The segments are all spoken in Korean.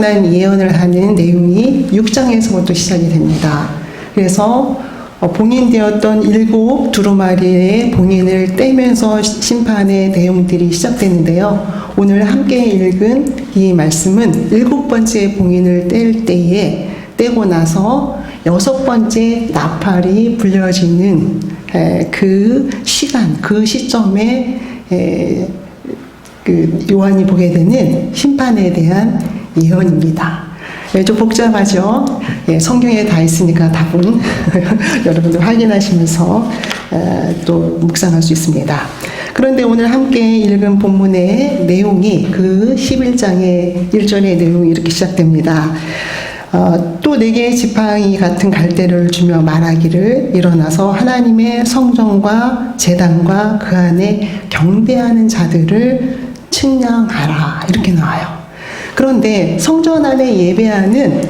관한 예언을 하는 내용이 6장에서부터 시작이 됩니다. 그래서 봉인되었던 7 두루마리의 봉인을 떼면서 심판의 내용들이 시작되는데요. 오늘 함께 읽은 이 말씀은 7번째 봉인을 뗄 때에 떼고 나서 6번째 나팔이 불려지는 그 시간, 그 시점에 요한이 보게 되는 심판에 대한 예언입니다. 좀 복잡하죠? 성경에 다 있으니까 답은 여러분들 확인하시면서 또 묵상할 수 있습니다. 그런데 오늘 함께 읽은 본문의 내용이 그 11장의 1절의 내용이 이렇게 시작됩니다. 또 내게 지팡이 같은 갈대를 주며 말하기를 일어나서 하나님의 성전과 제단과 그 안에 경배하는 자들을 측량하라 이렇게 나와요. 그런데 성전 안에 예배하는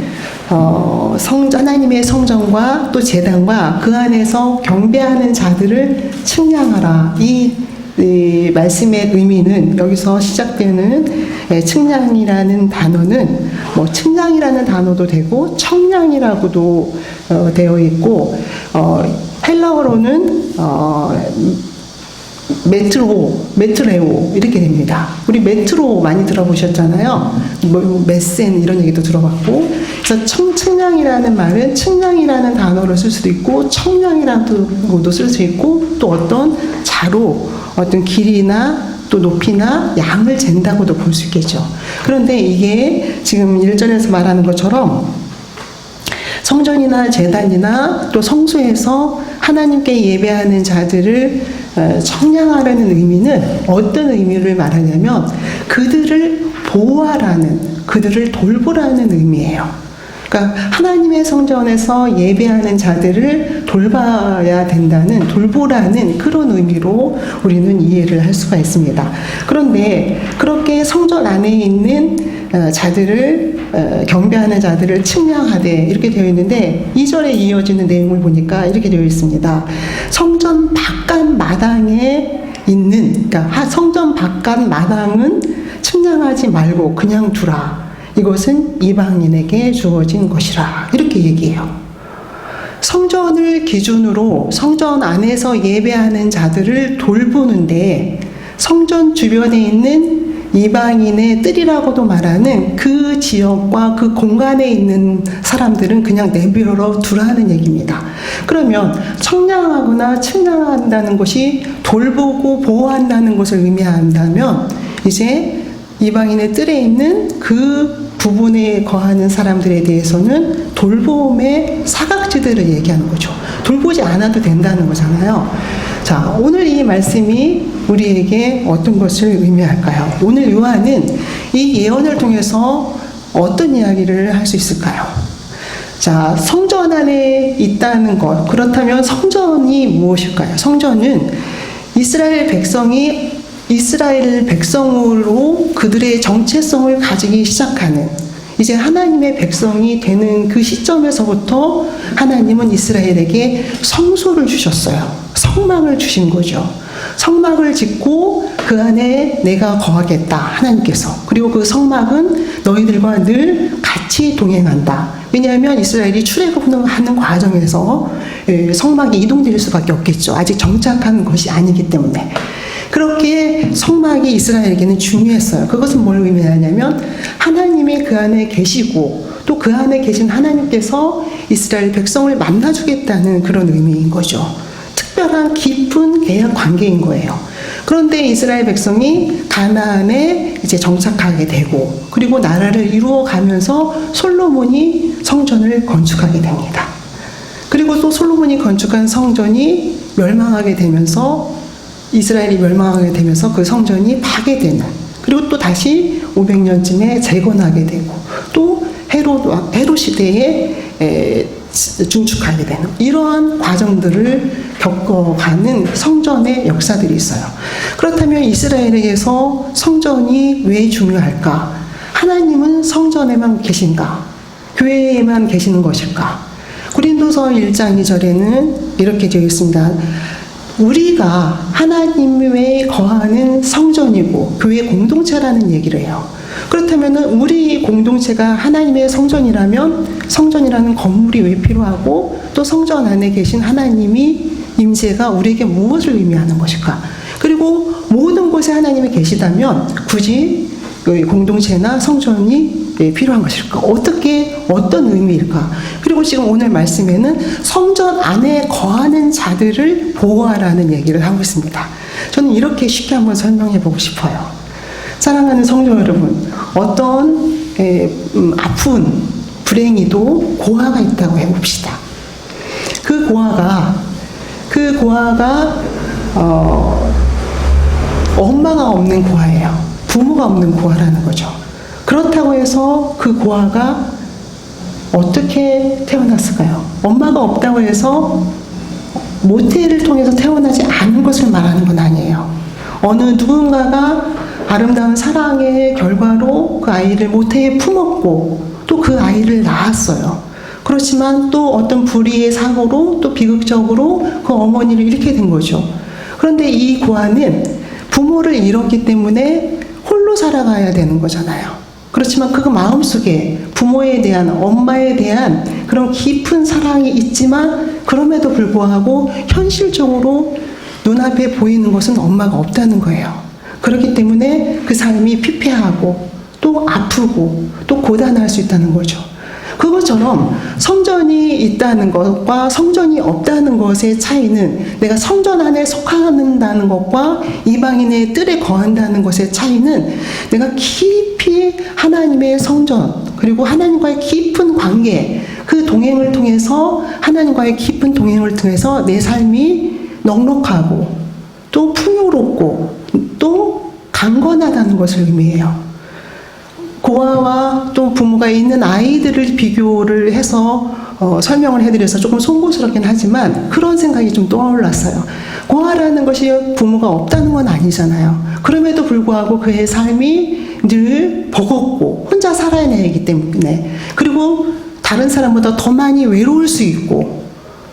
하나님의 성전과 또 제단과 그 안에서 경배하는 자들을 측량하라. 이 말씀의 의미는 여기서 시작되는 측량이라는 단어는 측량이라는 단어도 되고 청량이라고도 되어 있고 헬라어로는 메트레오 이렇게 됩니다. 우리 메트로 많이 들어보셨잖아요. 메센 이런 얘기도 들어봤고, 그래서 측량이라는 말은 측량이라는 단어를 쓸 수도 있고 청량이라고도 쓸 수 있고 또 어떤 자로 어떤 길이나 또 높이나 양을 잰다고도 볼 수 있겠죠. 그런데 이게 지금 1절에서 말하는 것처럼 성전이나 제단이나 또 성소에서 하나님께 예배하는 자들을 청량하라는 의미는 어떤 의미를 말하냐면 그들을 보호하라는, 그들을 돌보라는 의미예요. 그러니까 하나님의 성전에서 예배하는 자들을 돌봐야 된다는, 돌보라는 그런 의미로 우리는 이해를 할 수가 있습니다. 그런데 그렇게 성전 안에 있는 자들을 경배하는 자들을 측량하되 이렇게 되어 있는데 2절에 이어지는 내용을 보니까 이렇게 되어 있습니다. 성전 바깥 마당에 있는, 그러니까 성전 바깥 마당은 측량하지 말고 그냥 두라. 이것은 이방인에게 주어진 것이라. 이렇게 얘기해요. 성전을 기준으로 성전 안에서 예배하는 자들을 돌보는데 성전 주변에 있는 이방인의 뜰이라고도 말하는 그 지역과 그 공간에 있는 사람들은 그냥 내버려 두라는 얘기입니다. 그러면 청량하거나 측량한다는 것이 돌보고 보호한다는 것을 의미한다면 이제 이방인의 뜰에 있는 그 부분에 거하는 사람들에 대해서는 돌봄의 사각지대를 얘기하는 거죠. 돌보지 않아도 된다는 거잖아요. 자, 오늘 이 말씀이 우리에게 어떤 것을 의미할까요? 오늘 요한은 이 예언을 통해서 어떤 이야기를 할 수 있을까요? 자, 성전 안에 있다는 것. 그렇다면 성전이 무엇일까요? 성전은 이스라엘 백성으로 그들의 정체성을 가지기 시작하는, 이제 하나님의 백성이 되는 그 시점에서부터 하나님은 이스라엘에게 성소를 주셨어요. 성막을 주신 거죠. 성막을 짓고 그 안에 내가 거하겠다, 하나님께서. 그리고 그 성막은 너희들과 늘 같이 동행한다. 왜냐하면 이스라엘이 출애굽하는 과정에서 성막이 이동될 수밖에 없겠죠. 아직 정착한 것이 아니기 때문에. 그렇게 성막이 이스라엘에게는 중요했어요. 그것은 뭘 의미하냐면 하나님이 그 안에 계시고 또 그 안에 계신 하나님께서 이스라엘 백성을 만나주겠다는 그런 의미인 거죠. 특별한 깊은 계약 관계인 거예요. 그런데 이스라엘 백성이 가나안에 이제 정착하게 되고 그리고 나라를 이루어가면서 솔로몬이 성전을 건축하게 됩니다. 그리고 또 솔로몬이 건축한 성전이 멸망하게 되면서 이스라엘이 멸망하게 되면서 그 성전이 파괴되는, 그리고 또 다시 500년쯤에 재건하게 되고 또 헤롯 시대에 중축하게 되는 이러한 과정들을 겪어가는 성전의 역사들이 있어요. 그렇다면 이스라엘에게서 성전이 왜 중요할까? 하나님은 성전에만 계신가? 교회에만 계시는 것일까? 고린도서 1장 2절에는 이렇게 되어 있습니다. 우리가 하나님의 거하는 성전이고 교회 공동체라는 얘기를 해요. 그렇다면 우리 공동체가 하나님의 성전이라면 성전이라는 건물이 왜 필요하고 또 성전 안에 계신 하나님이 임재가 우리에게 무엇을 의미하는 것일까? 그리고 모든 곳에 하나님이 계시다면 굳이 공동체나 성전이 필요한 것일까? 어떤 의미일까? 그리고 지금 오늘 말씀에는 성전 안에 거하는 자들을 보호하라는 얘기를 하고 있습니다. 저는 이렇게 쉽게 한번 설명해 보고 싶어요. 사랑하는 성도 여러분, 어떤 아픈 불행이도 고아가 있다고 해봅시다. 그 고아가 엄마가 없는 고아예요. 부모가 없는 고아라는 거죠. 그렇다고 해서 그 고아가 어떻게 태어났을까요? 엄마가 없다고 해서 모태를 통해서 태어나지 않은 것을 말하는 건 아니에요. 어느 누군가가 아름다운 사랑의 결과로 그 아이를 모태에 품었고 또 그 아이를 낳았어요. 그렇지만 또 어떤 불의의 사고로 또 비극적으로 그 어머니를 잃게 된 거죠. 그런데 이 고아는 부모를 잃었기 때문에 홀로 살아가야 되는 거잖아요. 그렇지만 그 마음속에 부모에 대한, 엄마에 대한 그런 깊은 사랑이 있지만 그럼에도 불구하고 현실적으로 눈앞에 보이는 것은 엄마가 없다는 거예요. 그렇기 때문에 그 삶이 피폐하고 또 아프고 또 고단할 수 있다는 거죠. 그것처럼 성전이 있다는 것과 성전이 없다는 것의 차이는, 내가 성전 안에 속한다는 것과 이방인의 뜰에 거한다는 것의 차이는 내가 깊이 하나님의 성전 그리고 하나님과의 깊은 관계, 그 동행을 통해서, 하나님과의 깊은 동행을 통해서 내 삶이 넉넉하고 또 풍요롭고 또 강건하다는 것을 의미해요. 고아와 또 부모가 있는 아이들을 비교를 해서 설명을 해드려서 조금 송구스럽긴 하지만 그런 생각이 좀 떠올랐어요. 고아라는 것이 부모가 없다는 건 아니잖아요. 그럼에도 불구하고 그의 삶이 늘 버겁고 혼자 살아내기 때문에, 그리고 다른 사람보다 더 많이 외로울 수 있고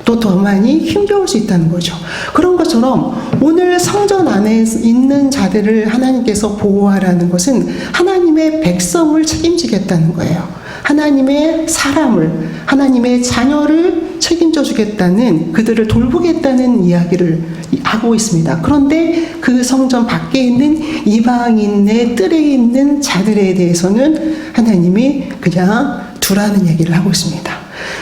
또 더 많이 힘겨울 수 있다는 거죠. 그런 것처럼 오늘 성전 안에 있는 자들을 하나님께서 보호하라는 것은 하나님의 백성을 책임지겠다는 거예요. 하나님의 사람을, 하나님의 자녀를 책임져 주겠다는, 그들을 돌보겠다는 이야기를 하고 있습니다. 그런데 그 성전 밖에 있는 이방인의 뜰에 있는 자들에 대해서는 하나님이 그냥 두라는 얘기를 하고 있습니다.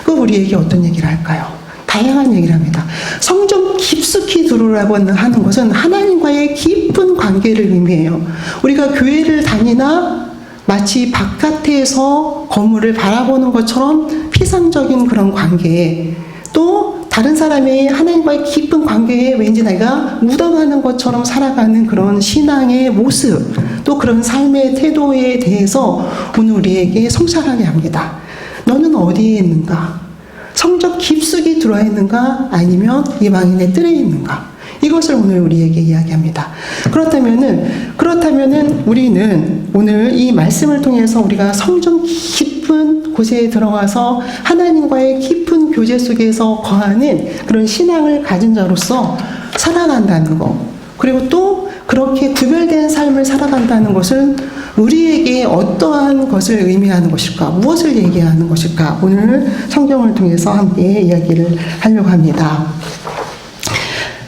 그 우리에게 어떤 얘기를 할까요? 다양한 얘기를 합니다. 성전 깊숙이 들어오라고 하는 것은 하나님과의 깊은 관계를 의미해요. 우리가 교회를 다니나 마치 바깥에서 건물을 바라보는 것처럼 피상적인 그런 관계에, 또 다른 사람이 하나님과의 깊은 관계에 왠지 내가 묻어가는 것처럼 살아가는 그런 신앙의 모습, 또 그런 삶의 태도에 대해서 오늘 우리에게 성찰하게 합니다. 너는 어디에 있는가? 성전 깊숙이 들어와 있는가? 아니면 이방인의 뜰에 있는가? 이것을 오늘 우리에게 이야기합니다. 그렇다면은 우리는 오늘 이 말씀을 통해서 우리가 성전 깊은 곳에 들어가서 하나님과의 깊은 교제 속에서 거하는 그런 신앙을 가진 자로서 살아간다는 것, 그리고 또 그렇게 구별된 삶을 살아간다는 것은 우리에게 어떠한 것을 의미하는 것일까? 무엇을 얘기하는 것일까? 오늘 성경을 통해서 함께 이야기를 하려고 합니다.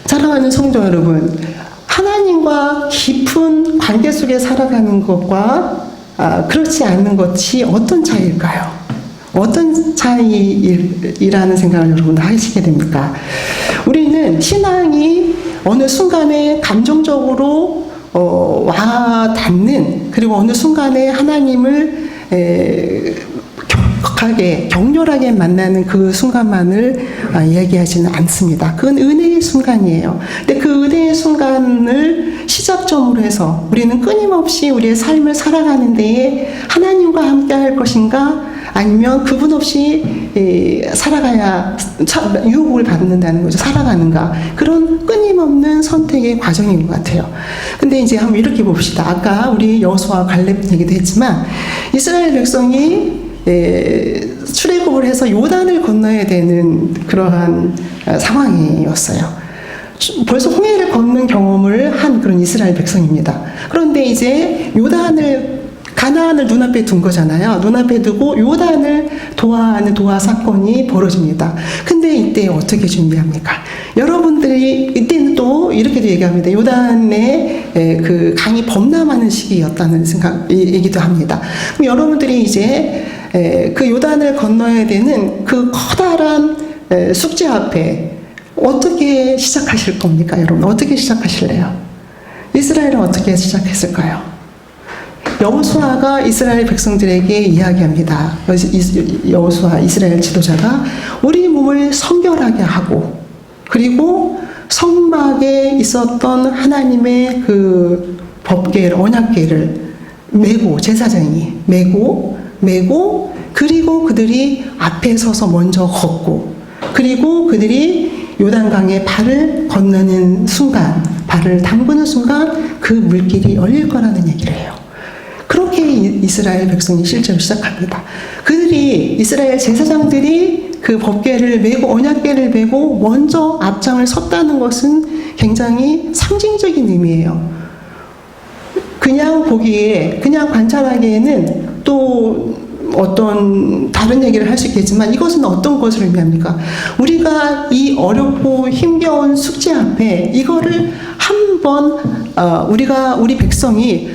사랑하는 성도 여러분, 하나님과 깊은 관계 속에 살아가는 것과 그렇지 않는 것이 어떤 차이일까요? 어떤 차이라는 생각을 여러분 하시게 됩니까? 우리는 신앙이 어느 순간에 감정적으로 와 닿는, 그리고 어느 순간에 하나님을 격렬하게 만나는 그 순간만을 이야기하지는 않습니다. 그건 은혜의 순간이에요. 근데 그 은혜의 순간을 시작점으로 해서 우리는 끊임없이 우리의 삶을 살아가는 데에 하나님과 함께 할 것인가, 아니면 그분 없이 살아가야 유혹을 받는다는 거죠. 살아가는가. 그런 끊임없는 선택의 과정인 것 같아요. 근데 이제 한번 이렇게 봅시다. 아까 우리 여호수아 갈렙 얘기도 했지만 이스라엘 백성이 출애굽을 해서 요단을 건너야 되는 그러한 상황이었어요. 벌써 홍해를 걷는 경험을 한 그런 이스라엘 백성입니다. 그런데 이제 요단을 가나안을 눈앞에 둔 거잖아요. 눈앞에 두고 요단을 도하하는 도하 사건이 벌어집니다. 근데 이때 어떻게 준비합니까? 여러분들이 이때는 또 이렇게도 얘기합니다. 요단의 그 강이 범람하는 시기였다는 얘기도 합니다. 그럼 여러분들이 이제 그 요단을 건너야 되는 그 커다란 숙제 앞에 어떻게 시작하실 겁니까, 여러분? 어떻게 시작하실래요? 이스라엘은 어떻게 시작했을까요? 여호수아가 이스라엘 백성들에게 이야기합니다. 여호수아 이스라엘 지도자가 우리 몸을 성결하게 하고, 그리고 성막에 있었던 하나님의 그 법궤를, 언약궤를 메고, 제사장이 메고, 그리고 그들이 앞에 서서 먼저 걷고, 그리고 그들이 요단강에 발을 건너는 순간, 발을 담그는 순간 그 물길이 열릴 거라는 얘기를 해요. 그렇게 이스라엘 백성이 실제로 시작합니다. 그들이, 이스라엘 제사장들이 그 법궤를 메고, 언약궤를 메고 먼저 앞장을 섰다는 것은 굉장히 상징적인 의미예요. 그냥 보기에, 그냥 관찰하기에는 또 어떤 다른 얘기를 할 수 있겠지만 이것은 어떤 것을 의미합니까? 우리가 이 어렵고 힘겨운 숙제 앞에 이거를 한번 우리 백성이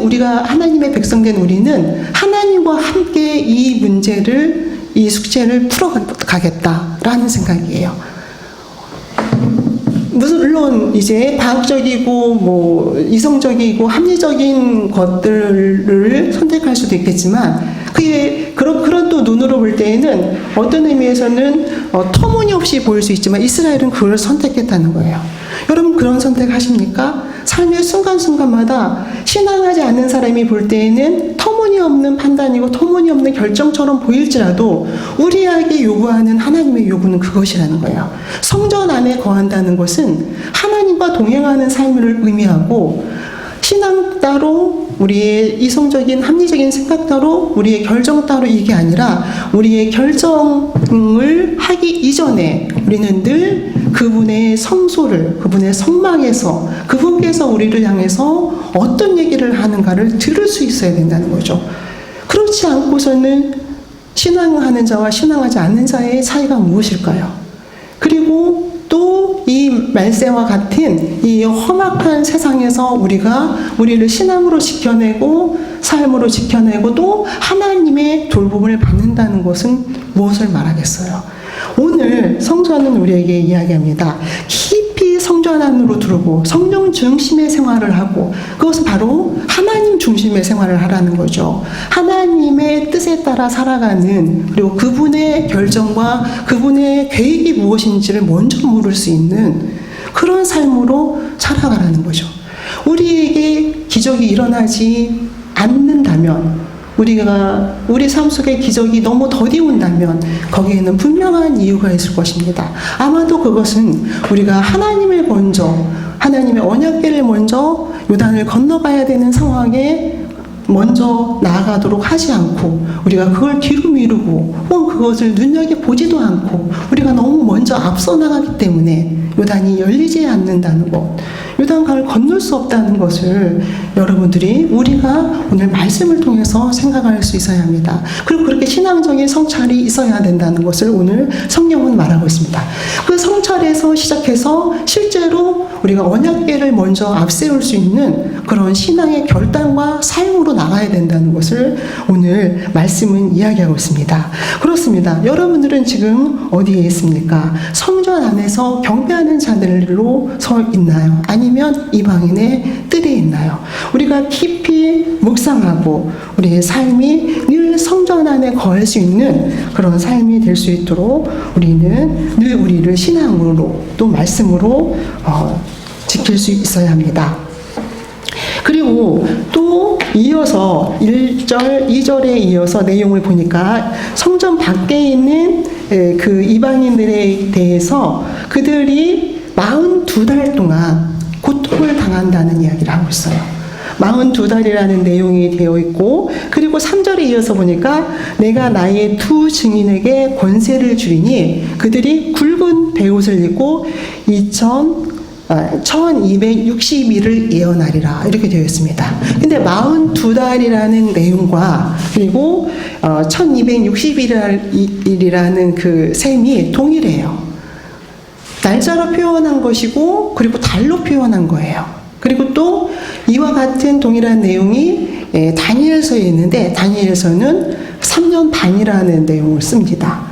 우리가 하나님의 백성된 우리는 하나님과 함께 이 문제를, 이 숙제를 풀어가겠다라는 생각이에요. 물론 이제 과학적이고 뭐 이성적이고 합리적인 것들을 선택할 수도 있겠지만 그게 그런 또 눈으로 볼 때에는 어떤 의미에서는 터무니없이 보일 수 있지만 이스라엘은 그걸 선택했다는 거예요. 여러분 그런 선택하십니까? 삶의 순간순간마다 신앙하지 않는 사람이 볼 때에는 터무니없는 판단이고 터무니없는 결정처럼 보일지라도 우리에게 요구하는 하나님의 요구는 그것이라는 거예요. 성전 안에 거한다는 것은 하나님과 동행하는 삶을 의미하고 신앙 따로 우리의 이성적인 합리적인 생각 따로 우리의 결정 따로 이게 아니라 우리의 결정을 하기 이전에 우리는 늘 그분의 성소를, 그분의 성막에서 그분께서 우리를 향해서 어떤 얘기를 하는가를 들을 수 있어야 된다는 거죠. 그렇지 않고서는 신앙하는 자와 신앙하지 않는 자의 차이가 무엇일까요? 그리고 또 이 말세와 같은 이 험악한 세상에서 우리를 신앙으로 지켜내고 삶으로 지켜내고 또 하나님의 돌봄을 받는다는 것은 무엇을 말하겠어요? 오늘 성전은 우리에게 이야기합니다. 깊이 성전 안으로 들어오고 성령 중심의 생활을 하고 그것은 바로 하나님 중심의 생활을 하라는 거죠. 하나님의 뜻에 따라 살아가는 그리고 그분의 결정과 그분의 계획이 무엇인지를 먼저 물을 수 있는 그런 삶으로 살아가라는 거죠. 우리에게 기적이 일어나지 않는다면 우리 삶 속에 기적이 너무 더디 온다면 거기에는 분명한 이유가 있을 것입니다. 아마도 그것은 우리가 하나님의 언약궤를 먼저 요단을 건너가야 되는 상황에 먼저 나아가도록 하지 않고 우리가 그걸 뒤로 미루고 혹은 그것을 눈여겨보지도 않고 우리가 너무 먼저 앞서 나가기 때문에 요단이 열리지 않는다는 것, 요단강을 건널 수 없다는 것을 여러분들이 우리가 오늘 말씀을 통해서 생각할 수 있어야 합니다. 그리고 그렇게 신앙적인 성찰이 있어야 된다는 것을 오늘 성경은 말하고 있습니다. 그 성찰에서 시작해서 실제로 우리가 언약궤를 먼저 앞세울 수 있는 그런 신앙의 결단과 삶으로 나가야 된다는 것을 오늘 말씀은 이야기하고 있습니다. 그렇습니다. 여러분들은 지금 어디에 있습니까? 성전 안에서 경배하는 자들로 서 있나요? 아니면 이방인의 뜰에 있나요? 우리가 깊이 묵상하고 우리의 삶이 늘 성전 안에 거할 수 있는 그런 삶이 될 수 있도록 우리는 늘 우리를 신앙으로 또 말씀으로 지킬 수 있어야 합니다. 그리고 또 이어서 1절, 2절에 이어서 내용을 보니까 성전 밖에 있는 그 이방인들에 대해서 그들이 42달 동안 고통을 당한다는 이야기를 하고 있어요. 42달이라는 내용이 되어 있고 그리고 3절에 이어서 보니까 내가 나의 두 증인에게 권세를 주리니 그들이 굵은 베옷을 입고 1260일을 예언하리라 이렇게 되어 있습니다. 근데 42달이라는 내용과 그리고 1260일이라는 그 셈이 동일해요. 날짜로 표현한 것이고 그리고 달로 표현한 거예요. 그리고 또 이와 같은 동일한 내용이 다니엘서에 있는데 다니엘서는 3년 반이라는 내용을 씁니다.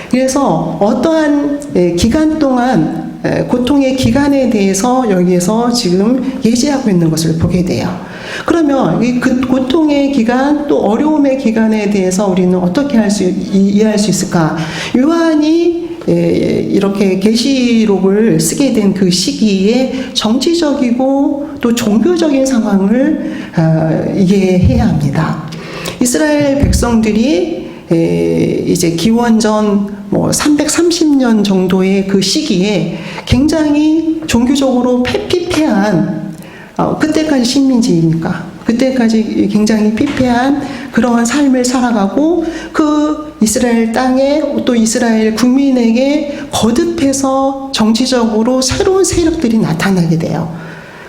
그래서 어떠한 기간 동안 고통의 기간에 대해서 여기에서 지금 예지하고 있는 것을 보게 돼요. 그러면 이 그 고통의 기간 또 어려움의 기간에 대해서 우리는 어떻게 이해할 수 있을까? 요한이 이렇게 계시록을 쓰게 된 그 시기에 정치적이고 또 종교적인 상황을 이해해야 합니다. 이스라엘 백성들이 이제 기원전 330년 정도의 그 시기에 굉장히 종교적으로 피폐한 그때까지 식민지입니까? 그때까지 굉장히 피폐한 그러한 삶을 살아가고 그 이스라엘 땅에 또 이스라엘 국민에게 거듭해서 정치적으로 새로운 세력들이 나타나게 돼요.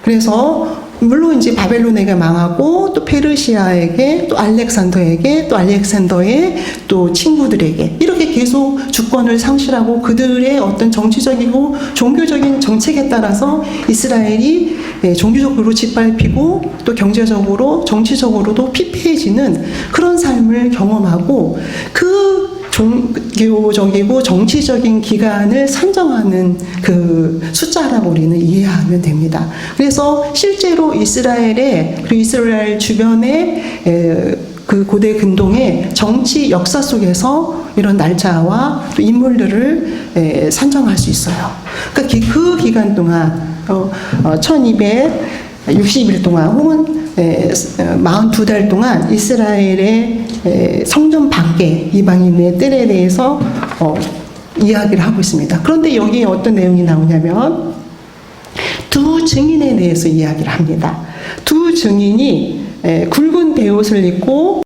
그래서 물론 이제 바벨론에게 망하고 또 페르시아에게 또 알렉산더에게 또 알렉산더의 또 친구들에게 이렇게 계속 주권을 상실하고 그들의 어떤 정치적이고 종교적인 정책에 따라서 이스라엘이 종교적으로 짓밟히고 또 경제적으로 정치적으로도 피폐해지는 그런 삶을 경험하고 그 종교적이고 정치적인 기간을 산정하는 그 숫자라고 우리는 이해하면 됩니다. 그래서 실제로 이스라엘의 그리고 이스라엘 주변의 그 고대 근동의 정치 역사 속에서 이런 날짜와 또 인물들을 산정할 수 있어요. 그러니까 그 기간 동안 1260일 동안 혹은 42달 동안 이스라엘의 성전 밖에 이방인의 뜰에 대해서 이야기를 하고 있습니다. 그런데 여기에 어떤 내용이 나오냐면 두 증인에 대해서 이야기를 합니다. 두 증인이 굵은 베옷을 입고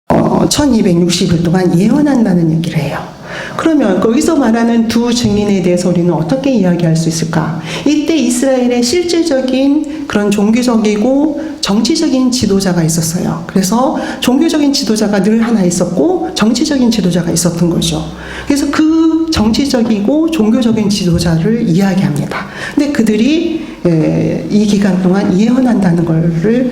1260일 동안 예언한다는 얘기를 해요. 그러면 거기서 말하는 두 증인에 대해서 우리는 어떻게 이야기할 수 있을까? 이때 이스라엘의 실제적인 그런 종교적이고 정치적인 지도자가 있었어요. 그래서 종교적인 지도자가 늘 하나 있었고 정치적인 지도자가 있었던 거죠. 그래서 그 정치적이고 종교적인 지도자를 이야기합니다. 근데 그들이 이 기간 동안 예언한다는 것을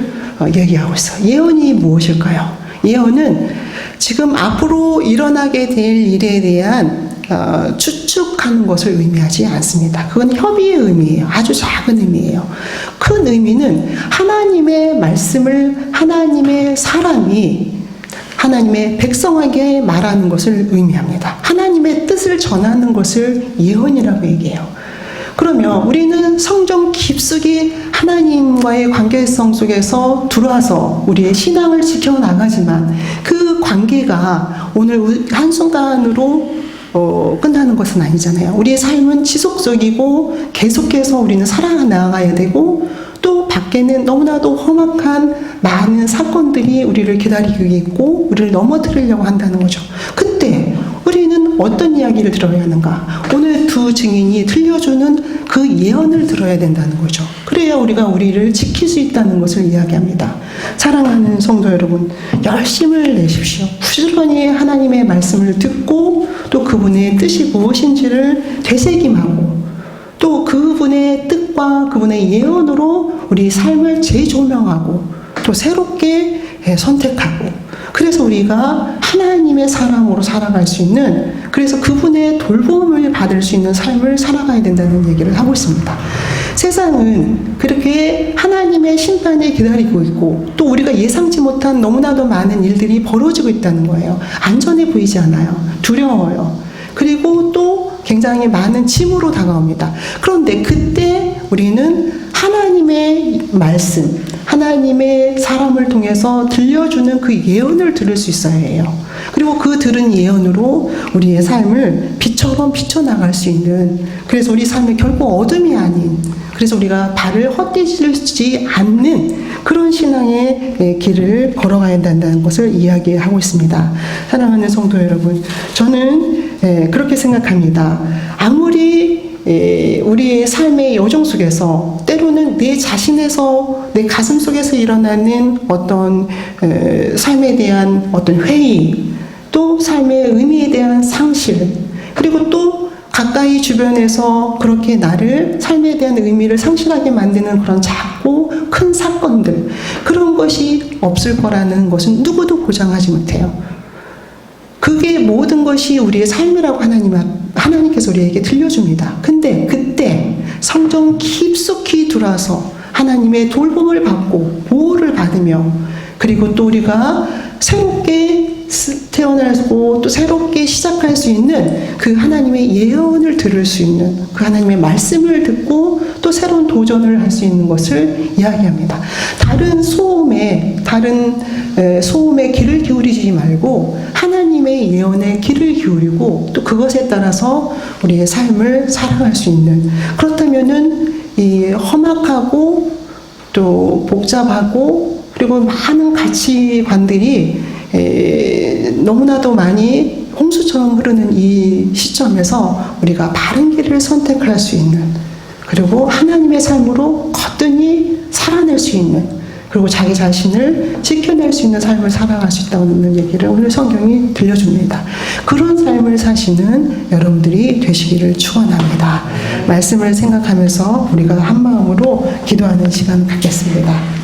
얘기하고 있어요. 예언이 무엇일까요? 예언은 지금 앞으로 일어나게 될 일에 대한 추측하는 것을 의미하지 않습니다. 그건 협의의 의미예요. 아주 작은 의미예요. 큰 의미는 하나님의 말씀을 하나님의 사람이 하나님의 백성에게 말하는 것을 의미합니다. 하나님의 뜻을 전하는 것을 예언이라고 얘기해요. 그러면 우리는 성경 깊숙이 하나님과의 관계성 속에서 들어와서 우리의 신앙을 지켜나가지만 그 관계가 오늘 한순간으로 끝나는 것은 아니잖아요. 우리의 삶은 지속적이고 계속해서 우리는 살아나가야 되고 또 밖에는 너무나도 험악한 많은 사건들이 우리를 기다리고 있고 우리를 넘어뜨리려고 한다는 거죠. 그때 우리는 어떤 이야기를 들어야 하는가? 오늘 두 증인이 들려주는 그 예언을 들어야 된다는 거죠. 그래야 우리가 우리를 지킬 수 있다는 것을 이야기합니다. 사랑하는 성도 여러분, 열심을 내십시오. 부지런히 하나님의 말씀을 듣고 또 그분의 뜻이 무엇인지를 되새김하고 또 그분의 뜻과 그분의 예언으로 우리 삶을 재조명하고 또 새롭게 선택하고 그래서 우리가 하나님의 사람으로 살아갈 수 있는 그래서 그분의 돌봄을 받을 수 있는 삶을 살아가야 된다는 얘기를 하고 있습니다. 세상은 그렇게 하나님의 심판이 기다리고 있고 또 우리가 예상치 못한 너무나도 많은 일들이 벌어지고 있다는 거예요. 안전해 보이지 않아요. 두려워요. 그리고 또 굉장히 많은 짐으로 다가옵니다. 그런데 그때 우리는 하나님의 말씀, 하나님의 사람을 통해서 들려주는 그 예언을 들을 수 있어야 해요. 그리고 그 들은 예언으로 우리의 삶을 빛처럼 비춰나갈 수 있는 그래서 우리 삶이 결코 어둠이 아닌 그래서 우리가 발을 헛디디지 않는 그런 신앙의 길을 걸어가야 된다는 것을 이야기하고 있습니다. 사랑하는 성도 여러분, 저는 그렇게 생각합니다. 아무리 우리의 삶의 여정 속에서 때로는 내 자신에서 내 가슴 속에서 일어나는 어떤 삶에 대한 어떤 회의, 또 삶의 의미에 대한 상실, 그리고 또 가까이 주변에서 그렇게 나를 삶에 대한 의미를 상실하게 만드는 그런 작고 큰 사건들, 그런 것이 없을 거라는 것은 누구도 보장하지 못해요. 그게 모든 것이 우리의 삶이라고 하나님께서 우리에게 들려줍니다. 근데 그때 성경 깊숙이 들어와서 하나님의 돌봄을 받고 보호를 받으며, 그리고 또 우리가 새롭게 태어나고 또 새롭게 시작할 수 있는 그 하나님의 예언을 들을 수 있는, 그 하나님의 말씀을 듣고 또 새로운 도전을 할 수 있는 것을 이야기합니다. 다른 소음에 귀를 기울이지 말고 하나님의 예언에 귀를 기울이고 또 그것에 따라서 우리의 삶을 살아갈 수 있는, 그렇다면은 이 험악하고 또 복잡하고 그리고 많은 가치관들이 너무나도 많이 홍수처럼 흐르는 이 시점에서 우리가 바른 길을 선택할 수 있는, 그리고 하나님의 삶으로 거뜬히 살아낼 수 있는, 그리고 자기 자신을 지켜낼 수 있는 삶을 살아갈 수 있다는 얘기를 오늘 성경이 들려줍니다. 그런 삶을 사시는 여러분들이 되시기를 축원합니다. 말씀을 생각하면서 우리가 한 마음으로 기도하는 시간 갖겠습니다.